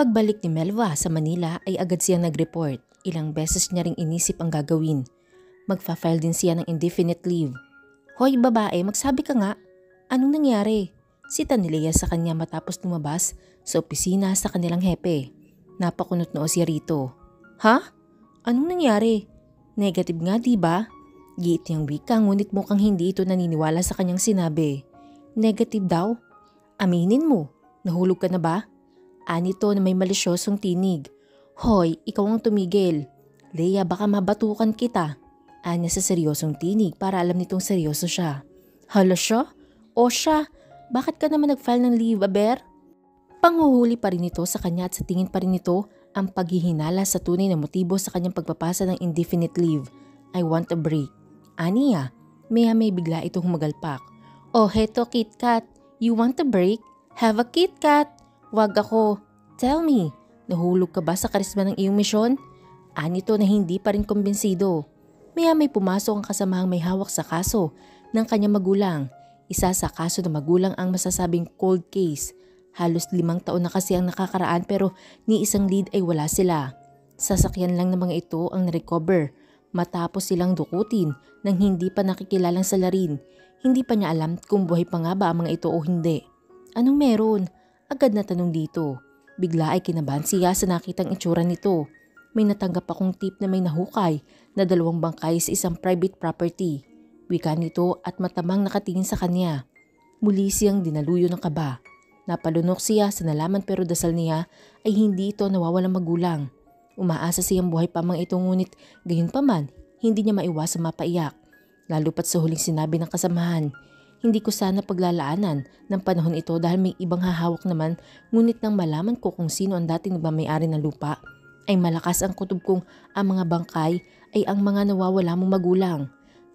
Pagbalik ni Melva sa Manila ay agad siyang nag-report. Ilang beses niya ring inisip ang gagawin. Magfa-file din siya ng indefinite leave. Hoy babae, magsabi ka nga. Anong nangyari? Sita ni Lea sa kanya matapos lumabas sa opisina sa kanilang hepe. Napakunot noo siya rito. Ha? Anong nangyari? Negative nga diba? Giit niyang wika ngunit mukhang hindi ito naniniwala sa kanyang sinabi. Negative daw? Aminin mo, nahulog ka na ba? Anito na may malisyosong tinig. Hoy, ikaw ang tumigil. Lea, baka mabatukan kita. Anya sa seryosong tinig para alam nitong seryoso siya. Hala siya? O siya? Bakit ka naman nag-file ng leave, aber? Panghuhuli pa rin ito sa kanya at sa tingin pa rin ito ang paghihinala sa tunay na motibo sa kanyang pagpapasa ng indefinite leave. I want a break. Aniya, may bigla itong humagalpak. Oh, heto KitKat. You want a break? Have a KitKat. Wag ako. Tell me, nahulog ka ba sa karisma ng iyong misyon? Anito na hindi pa rin kumbinsido. May pumasok ang kasamahang may hawak sa kaso ng kanyang magulang. Isa sa kaso na magulang ang masasabing cold case. Halos 5 taon na kasi ang nakakaraan pero ni isang lead ay wala sila. Sasakyan lang ng mga ito ang na-recover matapos silang dukutin ng hindi pa nakikilalang salarin. Hindi pa niya alam kung buhay pa nga ba ang mga ito o hindi. Anong meron? Agad na tanong dito. Bigla ay kinabahan siya sa nakitang itsura nito. May natanggap akong tip na may nahukay na 2 bangkay sa isang private property. Wika nito at matamang nakatingin sa kanya. Muli siyang dinaluyo ng kaba. Napalunok siya sa nalaman pero dasal niya ay hindi ito nawawalang magulang. Umaasa siyang buhay pa mang ito ngunit gayon pa man hindi niya maiwasang mapaiyak. Lalo pat sa huling sinabi ng kasamahan. Hindi ko sana paglalaanan ng panahon ito dahil may ibang hahawak naman ngunit nang malaman ko kung sino ang dating nagmamayari ng lupa ay malakas ang kutob kong ang mga bangkay ay ang mga nawawala mong magulang.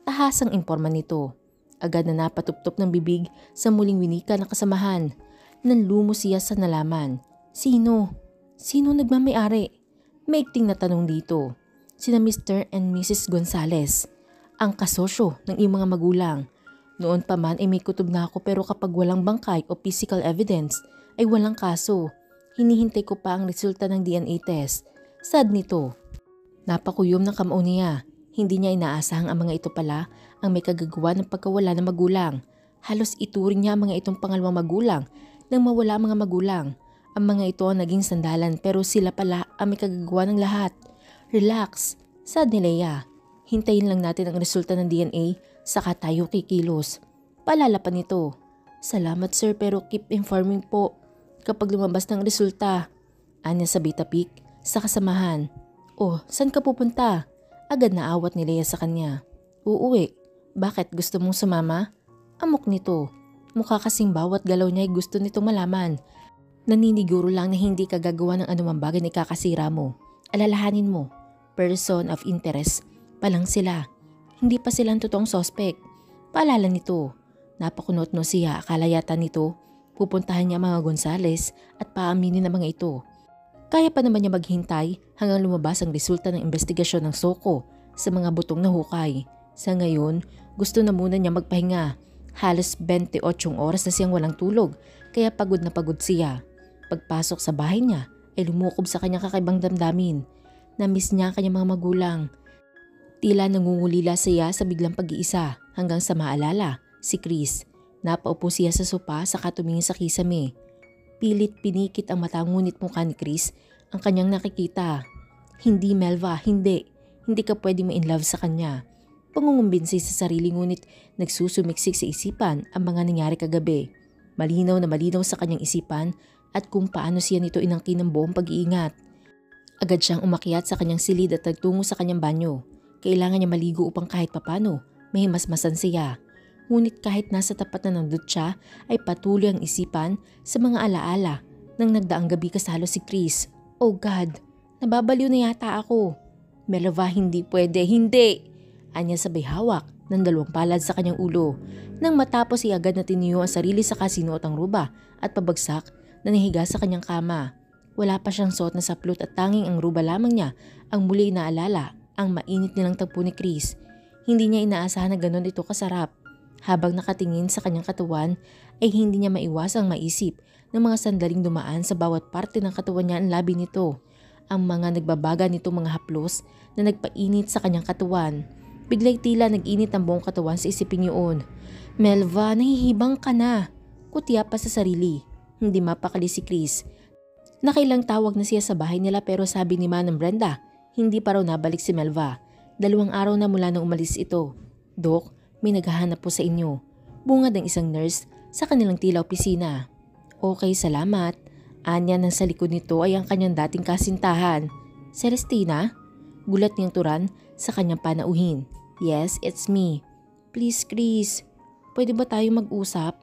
Tahasang imporma nito. Agad na napatuptop ng bibig sa muling winika ng kasamahan. Nanlumo siya sa nalaman. Sino? Sino nagmamayari? Maikting na tanong dito. Sina Mr. and Mrs. Gonzales. Ang kasosyo ng iyong mga magulang. Noon pa man ay may kutob na ako pero kapag walang bangkay o physical evidence ay walang kaso. Hinihintay ko pa ang resulta ng DNA test. Sad nito. Napakuyom ng kamao niya. Hindi niya inaasahang ang mga ito pala ang may kagagawa ng pagkawala ng magulang. Halos ituring niya ang mga itong pangalawang magulang nang mawala ang mga magulang. Ang mga ito ang naging sandalan pero sila pala ang may kagagawa ng lahat. Relax. Sad ni Lea. Hintayin lang natin ang resulta ng DNA saka tayo kikilos. Palala pa nito. Salamat sir pero keep informing po kapag lumabas ng resulta. Anya sa bitapik sa kasamahan. Oh, saan ka pupunta? Agad na awat ni Lea sa kanya. Uuwi. Bakit gusto mong sumama? Amok nito. Mukha kasing bawat galaw niya ay gusto nitong malaman. Naniniguro lang na hindi ka gagawa ng anumang bagay na ikakasira mo. Alalahanin mo, person of interest pa lang sila. Hindi pa silang totoong suspect. Paalala nito. Napakunot no siya, akala yata nito. Pupuntahan niya mga Gonzales at paaminin ang mga ito. Kaya pa naman niya maghintay hanggang lumabas ang resulta ng investigasyon ng Soko sa mga butong na hukay. Sa ngayon, gusto na muna niya magpahinga. Halos 28 oras na siyang walang tulog kaya pagod na pagod siya. Pagpasok sa bahay niya ay lumukob sa kanyang kakaibang damdamin. Namiss niya ang kanyang mga magulang. Tila nangungulila siya sa biglang pag-iisa hanggang sa maalala si Chris. Napaupo siya sa sopa saka tumingin sa kisame. Pilit pinikit ang mata ngunit mukha ni Chris ang kanyang nakikita. Hindi Melva, hindi. Hindi ka pwede ma-inlove sa kanya. Pangungumbinsi sa sarili ngunit nagsusumiksik sa isipan ang mga nangyari kagabi. Malinaw na malinaw sa kanyang isipan at kung paano siya nito inangkin ng buong pag-iingat. Agad siyang umakyat sa kanyang silid at nagtungo sa kanyang banyo. Kailangan niya maligo upang kahit papano may himasmasan siya. Ngunit kahit nasa tapat na ng dutya ay patuloy ang isipan sa mga alaala ng nagdaang gabi kasalo si Chris. Oh God, nababaliw na yata ako. Melva, hindi pwede, hindi! Anya sabay hawak ng 2 palad sa kanyang ulo. Nang matapos ay agad na tiniyo ang sarili sa kasinuot ang ruba at pabagsak na nahiga sa kanyang kama. Wala pa siyang suot na saplot at tanging ang ruba lamang niya ang muli inaalala ang mainit nilang tagpo ni Chris. Hindi niya inaasahan na ganon ito kasarap. Habang nakatingin sa kanyang katawan ay hindi niya maiwasang maisip ng mga sandaling dumaan sa bawat parte ng katawan niya ang labi nito. Ang mga nagbabaga nitong mga haplos na nagpainit sa kanyang katawan. Biglang tila nag-init ang buong katawan sa isipin yun. Melva, nahihibang ka na. Kutya pa sa sarili. Hindi mapakali si Chris. Nakailang tawag na siya sa bahay nila pero sabi ni Manang Brenda, hindi pa raw nabalik si Melva. 2 araw na mula nang umalis ito. Dok, may naghahanap po sa inyo. Bungad ng isang nurse sa kanilang tila opisina. Okay, salamat. Anya nang sa likod nito ay ang kanyang dating kasintahan. Celestina? Gulat niyang turan sa kanyang panauhin. Yes, it's me. Please, Chris. Pwede ba tayo mag-usap?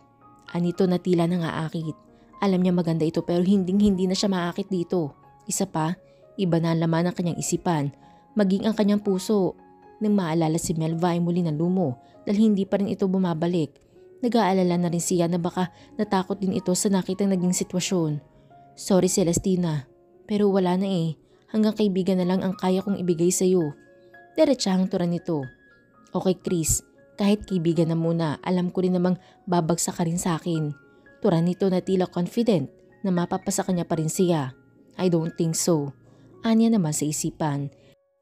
Anito na tila nang aakit. Alam niya maganda ito pero hindi na siya maakit dito. Isa pa, iba na ang laman ng kanyang isipan. Maging ang kanyang puso. Nang maalala si Melva ay muli na lumo dahil hindi pa rin ito bumabalik. Nag-aalala na rin siya na baka natakot din ito sa nakitang naging sitwasyon. Sorry Celestina, pero wala na eh. Hanggang kaibigan na lang ang kaya kong ibigay sa iyo. Diretsahang turan nito. Okay Chris, kahit kaibigan na muna, alam ko rin namang babagsak ka rin sa akin. Turan nito na tila confident na mapapasa kanya pa rin siya. I don't think so. Anya naman sa isipan.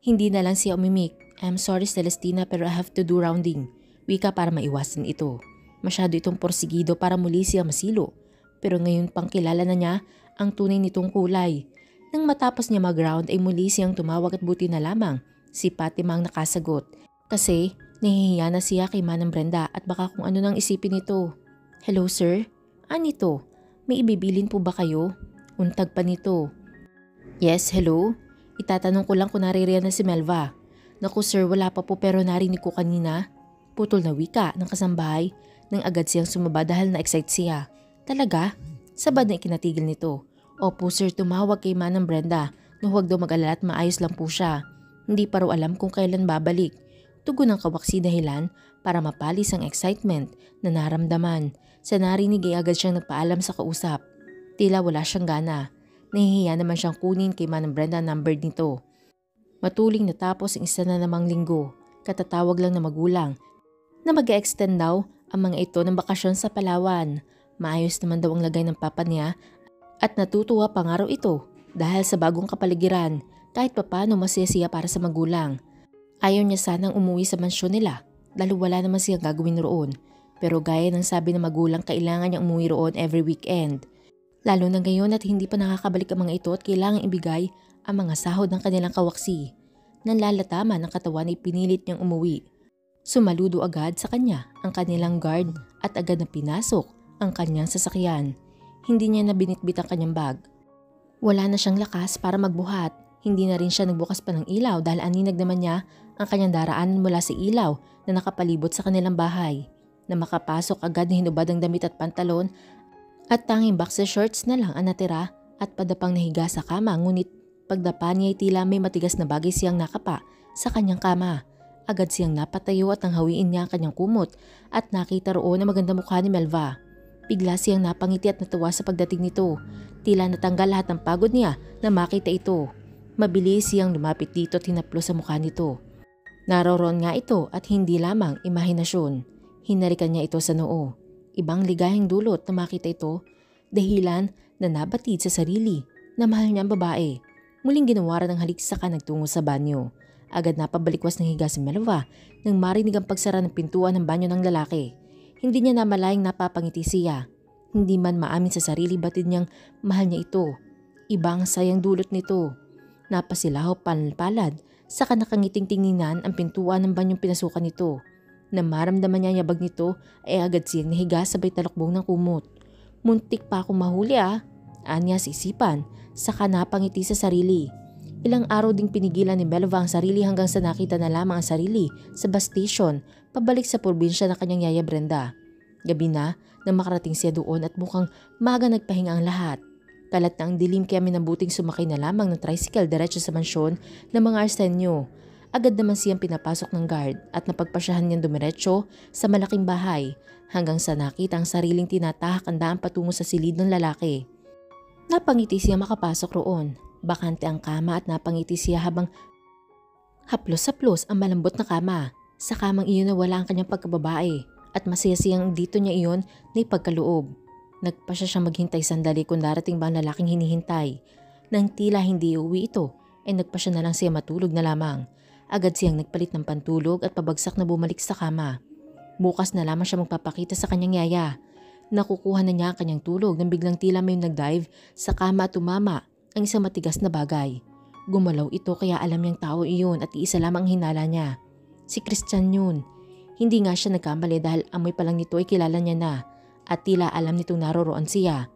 Hindi na lang siya umimik. I'm sorry Celestina pero I have to do rounding. Wika para maiwasan ito. Masyado itong porsigido para muli siya masilo. Pero ngayon pang kilala na niya ang tunay nitong kulay. Nang matapos niya mag-round ay muli siyang tumawag at buti na lamang si Fatima ang nakasagot. Kasi nahihiya na siya kay Manang Brenda at baka kung ano nang isipin nito. Hello sir? Anito? May ibibilin po ba kayo? Untag pa nito. Yes, hello? Itatanong ko lang kung naririyan na si Melva. Naku sir, wala pa po pero narinig ko kanina. Putol na wika ng kasambahay nang agad siyang sumaba dahil na-excite siya. Talaga? Sabad na ikinatigil nito. Opo sir, tumawag kay Manang Brenda na huwag daw mag-alala at maayos lang po siya. Hindi pa raw alam kung kailan babalik. Tugon ng kawaksi dahilan para mapalis ang excitement na naramdaman. Sa narinig ay agad siyang nagpaalam sa kausap. Tila wala siyang gana. Nahihiya naman siyang kunin kay Manang Brenda ang number nito. Matuling natapos ang isa na namang linggo. Katatawag lang na magulang na mag-extend daw ang mga ito ng bakasyon sa Palawan. Maayos naman daw ang lagay ng papa niya at natutuwa pa nga raw ito dahil sa bagong kapaligiran kahit papano masaya siya para sa magulang. Ayaw niya sanang umuwi sa mansyon nila dahil wala naman siyang gagawin roon. Pero gaya ng sabi ng magulang kailangan niyang umuwi roon every weekend. Lalo na ngayon at hindi pa nakakabalik ang mga ito at kailangan ibigay ang mga sahod ng kanilang kawaksi. Nanlalataman ang katawan ay pinilit niyang umuwi. Sumaludo agad sa kanya ang kanilang guard at agad na pinasok ang kanyang sasakyan. Hindi niya na binitbit ang kanyang bag. Wala na siyang lakas para magbuhat. Hindi na rin siya nagbukas pa ng ilaw dahil aninag naman niya ang kanyang daraanan mula sa ilaw na nakapalibot sa kanilang bahay. Na makapasok agad na hinubad ang damit at pantalon at tanging boxer shorts na lang ang natira at padapang nahiga sa kama ngunit pagdapa niya ay tila may matigas na bagay siyang nakapa sa kanyang kama. Agad siyang napatayo at nanghawiin niya ang kanyang kumot at nakita roon na maganda mukha ni Melva. Bigla siyang napangiti at natuwa sa pagdating nito. Tila natanggal lahat ng pagod niya na makita ito. Mabilis siyang lumapit dito at hinaplo sa mukha nito. Naroon nga ito at hindi lamang imahinasyon. Hinarikan niya ito sa noo. Ibang ligayang dulot na makita ito. Dahilan na nabatid sa sarili na mahal niya ang babae. Muling ginawaran ng halik saka nagtungo sa banyo. Agad na pabalikwas ng higa si Melva nang marinig ang pagsara ng pintuan ng banyo ng lalaki. Hindi niya namalayang napapangiti siya. Hindi man maamin sa sarili batid niyang mahal niya ito. Ibang sayang dulot nito. Napasilaho palad sa nakangiting tinginan ang pintuan ng banyong pinasukan nito. Na maramdaman niya yabag nito ay agad siyang nahiga sabay talokbong ng kumot. Muntik pa akong mahuli Anya sa isipan, saka napangiti sa sarili. Ilang araw ding pinigilan ni Melva ang sarili hanggang sa nakita na lamang ang sarili sa bus station pabalik sa probinsya ng kanyang yaya Brenda. Gabi na nang makarating siya doon at mukhang maga nagpahinga ang lahat. Kalat na ang dilim kaya minabuting sumakay na lamang ng tricycle diretso sa mansyon ng mga Arsenio. Agad naman siyang pinapasok ng guard at napagpasyahan niyang dumiretso sa malaking bahay hanggang sa nakita ang sariling tinatahak ang daan patungo sa silid ng lalaki. Napangiti siya makapasok roon. Bakante ang kama at napangiti siya habang haplos-haplos ang malambot na kama. Sa kamang iyon na wala ang kanyang pagkababae at masaya siyang dito niya iyon na ipagkaloob. Nagpasya siyang maghintay sandali kung darating ba ang lalaking hinihintay. Nang tila hindi uuwi ito, ay nagpasya na lang siya matulog na lamang. Agad siyang nagpalit ng pantulog at pabagsak na bumalik sa kama. Bukas na lamang siya magpapakita sa kanyang yaya. Nakukuha na niya ang kanyang tulog nang biglang tila may nagdive sa kama at tumama ang isang matigas na bagay. Gumalaw ito kaya alam niyang tao iyon at iisa lamang hinala niya. Si Christian yun. Hindi nga siya nagkamali dahil amoy pa lang nito ay kilala niya na at tila alam nitong naroroon siya.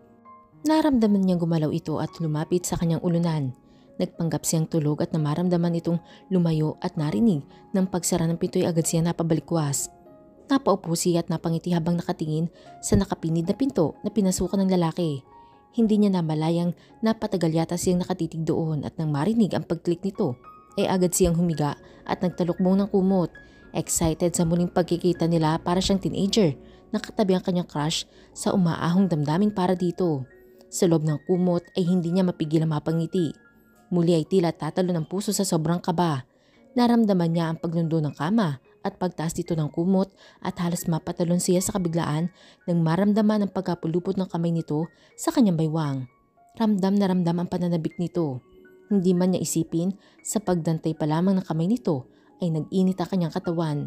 Naramdaman niyang gumalaw ito at lumapit sa kanyang ulunan. Nagpanggap siyang tulog at namaramdaman itong lumayo at narinig ng pagsara ng pinto'y agad siya napabalikwas. Napaupo siya at napangiti habang nakatingin sa nakapinid na pinto na pinasukan ng lalaki. Hindi niya namalayang napatagal yata siyang nakatitig doon at nang marinig ang pagklik nito ay agad siyang humiga at nagtalukbong ng kumot. Excited sa muling pagkikita nila para siyang teenager na katabi ang kanyang crush sa umaahong damdamin para dito. Sa loob ng kumot ay hindi niya mapigil ang mapangiti. Muli ay tila tatalo ng puso sa sobrang kaba. Naramdaman niya ang paglundo ng kama at pagtaas dito ng kumot at halos mapatalon siya sa kabiglaan nang maramdaman ang pagkapulupot ng kamay nito sa kanyang baywang. Ramdam na ramdam ang pananabik nito. Hindi man niya isipin, sa pagdantay pa lamang ng kamay nito ay nag-init ang kanyang katawan.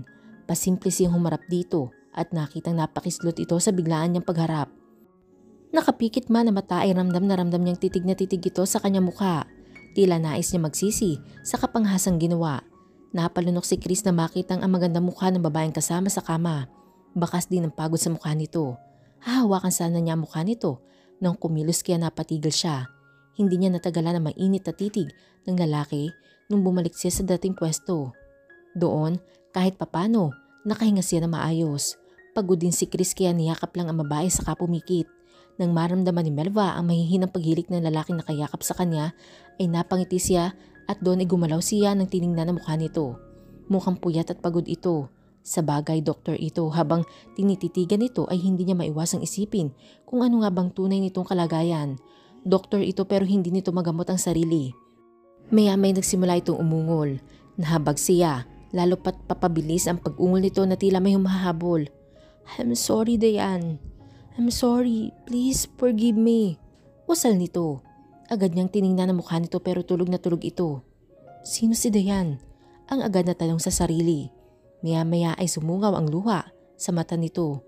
Pasimple siyang humarap dito at nakitang napakislot ito sa biglaan niyang pagharap. Nakapikit man na mata ay ramdam na ramdam niyang titig na titig ito sa kanyang mukha. Tila nais niya magsisi sa kapanghasang ginawa. Napalunok si Chris na makitang ang magandang mukha ng babaeng kasama sa kama. Bakas din ang pagod sa mukha nito. Hahawakan sana niya ang mukha nito nang kumilos kaya napatigil siya. Hindi niya natagalan ang mainit na titig ng lalaki nung bumalik siya sa dating pwesto. Doon, kahit papano, nakahinga siya na maayos. Pagod din si Chris kaya niyakap lang ang babae saka pumikit. Nang maramdaman ni Melva ang mahihinang paghilik ng lalaking nakayakap sa kanya ay napangiti siya at doon ay gumalaw siya nang tiningnan ang mukha nito. Mukhang puyat at pagod ito. Sa bagay doktor ito habang tinititigan ito ay hindi niya maiwasang isipin kung ano nga bang tunay nitong kalagayan. Doktor ito pero hindi nito magamot ang sarili. Maya-may nagsimula itong umungol. Nahabag siya, lalo pat papabilis ang pag-ungol nito na tila may humahabol. I'm sorry, Dayan. I'm sorry. Please forgive me. Usal nito. Agad niyang tiningnan ang mukha nito pero tulog na tulog ito. Sino si Dayan? Ang agad na tanong sa sarili. Maya-maya ay sumungaw ang luha sa mata nito.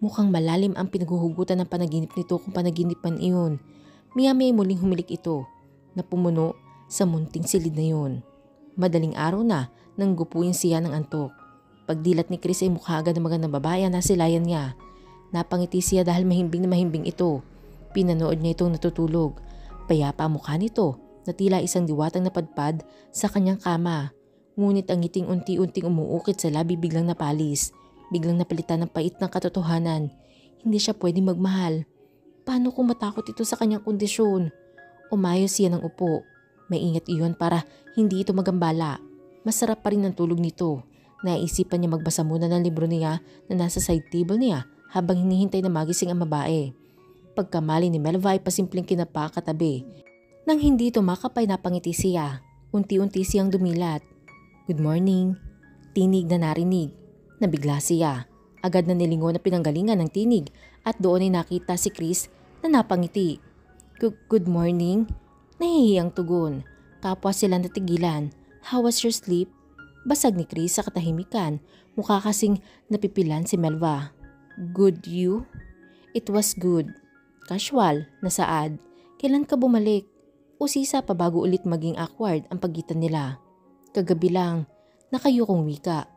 Mukhang malalim ang pinaghuhugutan ng panaginip nito kung panaginip man iyon. Maya-maya ay muling humilik ito na pumuno sa munting silid na yun. Madaling araw na nang gupuin siya ng antok. Pagdilat ni Chris ay mukha agad ng magandang babae na nasilayan niya. Napangiti siya dahil mahimbing na mahimbing ito. Pinanood niya itong natutulog. Payapa ang mukha nito na tila isang diwatang napadpad sa kanyang kama. Ngunit ang ngiting unti-unting umuukit sa labi biglang napalis. Biglang napalitan ng pait ng katotohanan. Hindi siya pwedeng magmahal. Paano kung matakot ito sa kanyang kondisyon? Umayos siya ng upo. Maingat iyon para hindi ito magambala. Masarap pa rin ang tulog nito. Naisipan niya magbasa muna ng libro niya na nasa side table niya habang hinihintay na magising ang babae. Pagkamali ni Melva ay pasimpleng kinapa katabi. Nang hindi ito makapay napangiti siya, unti-unti siyang dumilat. Good morning. Tinig na narinig. Nabigla siya. Agad na nilingon na pinanggalingan ng tinig at doon ay nakita si Chris na napangiti. Good morning. Nahihiyang tugon. Kapwa sila natigilan. How was your sleep? Basag ni Chris sa katahimikan. Mukha kasing napipilan si Melva. Good you? It was good. Casual, nasaad. Kailan ka bumalik? Usisa pa bago ulit maging awkward ang pagitan nila. Kagabi lang, nakayukong wika.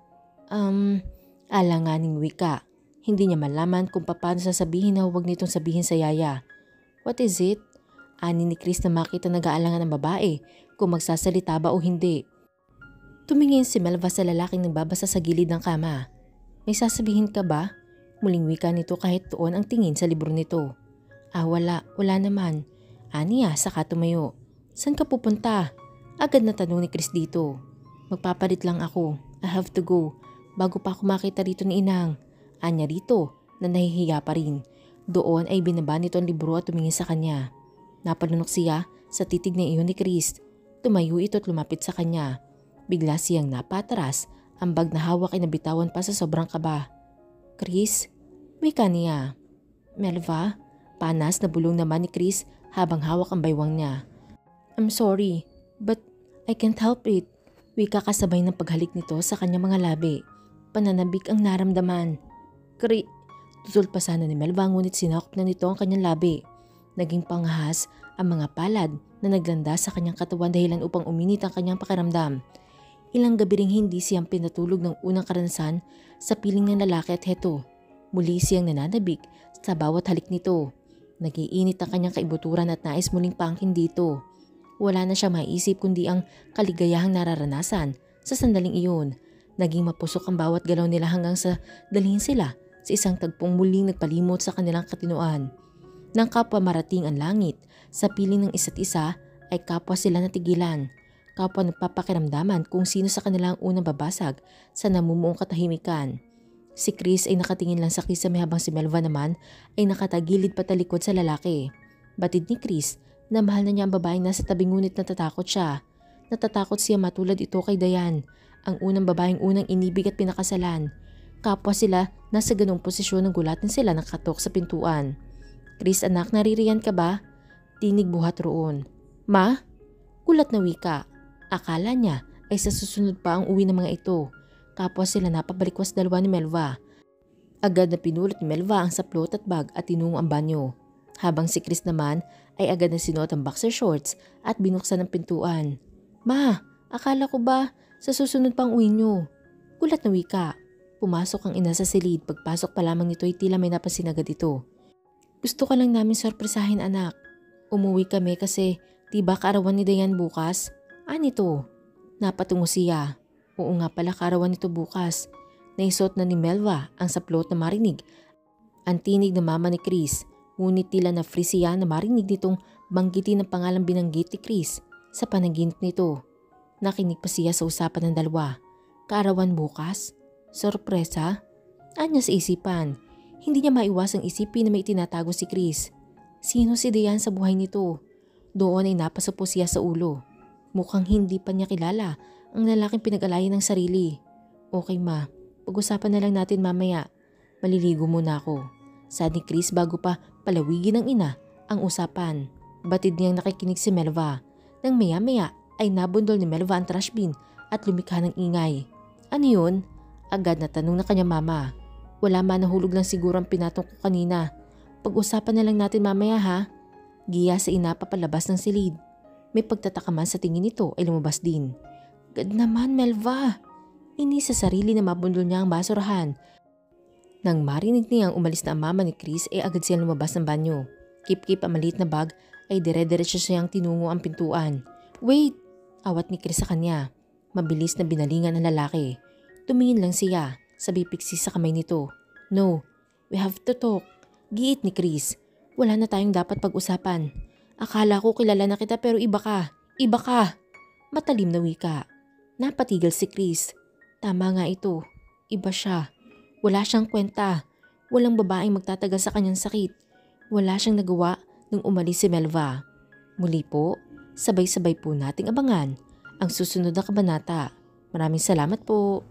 Alanganing wika. Hindi niya malaman kung paano sasabihin na huwag nitong sabihin sa yaya. What is it? Ani ni Chris na makita nag-aalangan ng babae kung magsasalita ba o hindi. Tumingin si Melva sa lalaking nagbabasa sa gilid ng kama. May sasabihin ka ba? Muling wika nito kahit doon ang tingin sa libro nito. Wala naman. Aniya, saka tumayo. Saan ka pupunta? Agad na tanong ni Chris dito. Magpapalit lang ako. I have to go. Bago pa ako makita rito ni Inang. Anya rito na nahihiya pa rin. Doon ay binaba nito ang libro at tumingin sa kanya. Napalunok siya sa titig na iyon ni Chris. Tumayo ito at lumapit sa kanya. Bigla siyang napatras. Ang bag na hawak ay nabitawan pa sa sobrang kaba. Chris, wika niya. Melva, Panas na bulong naman ni Chris habang hawak ang baywang niya. I'm sorry, but I can't help it. Wika kasabay ng paghalik nito sa kanyang mga labi. Pananabik ang naramdaman. Tutol pa sana ni Melva ngunit sinakop na nito ang kanyang labi. Naging panghas ang mga palad na naglanda sa kanyang katawan dahilan upang uminit ang kanyang pakiramdam. Ilang gabi ring hindi siyang pinatulog ng unang karanasan sa piling ng lalaki at heto. Muli siyang nananabik sa bawat halik nito. Nagiinit ang kanyang kaibuturan at nais muling paangkin dito. Wala na siya maiisip kundi ang kaligayahang nararanasan sa sandaling iyon. Naging mapusok ang bawat galaw nila hanggang sa dalhin sila sa isang tagpong muling nagpalimot sa kanilang katinuan. Nang kapwa marating ang langit, sa piling ng isa't isa ay kapwa sila natigilan. Kapwa nagpapakiramdaman kung sino sa kanila ang unang babasag sa namumuong katahimikan. Si Chris ay nakatingin lang sa kisame habang si Melva naman ay nakatagilid patalikod sa lalaki. Batid ni Chris na mahal na niya ang babaeng nasa tabi ngunit natatakot siya. Natatakot siya matulad ito kay Dayan, ang unang babaeng unang inibig at pinakasalan. Kapwa sila nasa ganong posisyon ng gulatin sila nakatok sa pintuan. Chris anak, naririyan ka ba? Tinig buhat roon. Ma? Kulat na wika. Akala niya ay sa susunod pa ang uwi ng mga ito. Kapwa sila napabalikwas dalawa ni Melva. Agad na pinulot ni Melva ang saplot at bag at tinungo ang banyo. Habang si Chris naman ay agad na sinuot ang boxer shorts at binuksan ang pintuan. Ma, akala ko ba sa susunod pang uwi niyo? Kulat na wika. Pumasok ang ina sa silid. Pagpasok pa lamang nito ay tila may napansin agad ito. Gusto ka lang namin sorpresahin anak. Umuwi kami kasi diba kaarawan ni Dayan bukas? Anito? Napatungo siya. Oo nga pala kaarawan nito bukas. Naisot na ni Melva ang saplot na marinig. Ang tinig na mama ni Chris. Ngunit tila na free siya na marinig nitong banggitin ng pangalang binanggit ni Chris sa panaginip nito. Nakinig pa siya sa usapan ng dalawa. Kaarawan bukas? Sorpresa? Anya sa isipan. Hindi niya maiwasang isipin na may tinatago si Chris. Sino si Dayan sa buhay nito? Doon ay napasapo siya sa ulo. Mukhang hindi pa niya kilala ang lalaking pinag-alayan ng sarili. Okay ma, pag-usapan na lang natin mamaya. Maliligo muna ako. Saad ni Chris bago pa palawigin ng ina ang usapan. Batid niyang nakikinig si Melva. Nang maya-maya ay nabundol ni Melva ang trash bin at lumikha ng ingay. Ano yun? Agad na tanong na kanya mama. Wala man, nahulog lang siguro ang pinatong ko kanina. Pag-usapan na lang natin mamaya ha. Giya sa ina papalabas ng silid. May pagtataka man sa tingin nito ay lumabas din. Gad naman Melva. Inis sa sarili na mabundol niya ang basurahan. Nang marinig niyang umalis na ang mama ni Chris ay agad siyang lumabas ng banyo. Kip-kip ang maliit na bag ay dire-diretso siyang tinungo ang pintuan. Wait! Awat ni Chris sa kanya. Mabilis na binalingan ang lalaki. Tumingin lang siya, sabi piksi sa kamay nito. No, we have to talk. Giit ni Chris. Wala na tayong dapat pag-usapan. Akala ko kilala na kita pero iba ka. Iba ka! Matalim na wika. Napatigil si Chris. Tama nga ito. Iba siya. Wala siyang kwenta. Walang babaeng magtatagal sa kanyang sakit. Wala siyang nagawa nung umalis si Melva. Muli po, sabay-sabay po nating abangan ang susunod na kabanata. Maraming salamat po.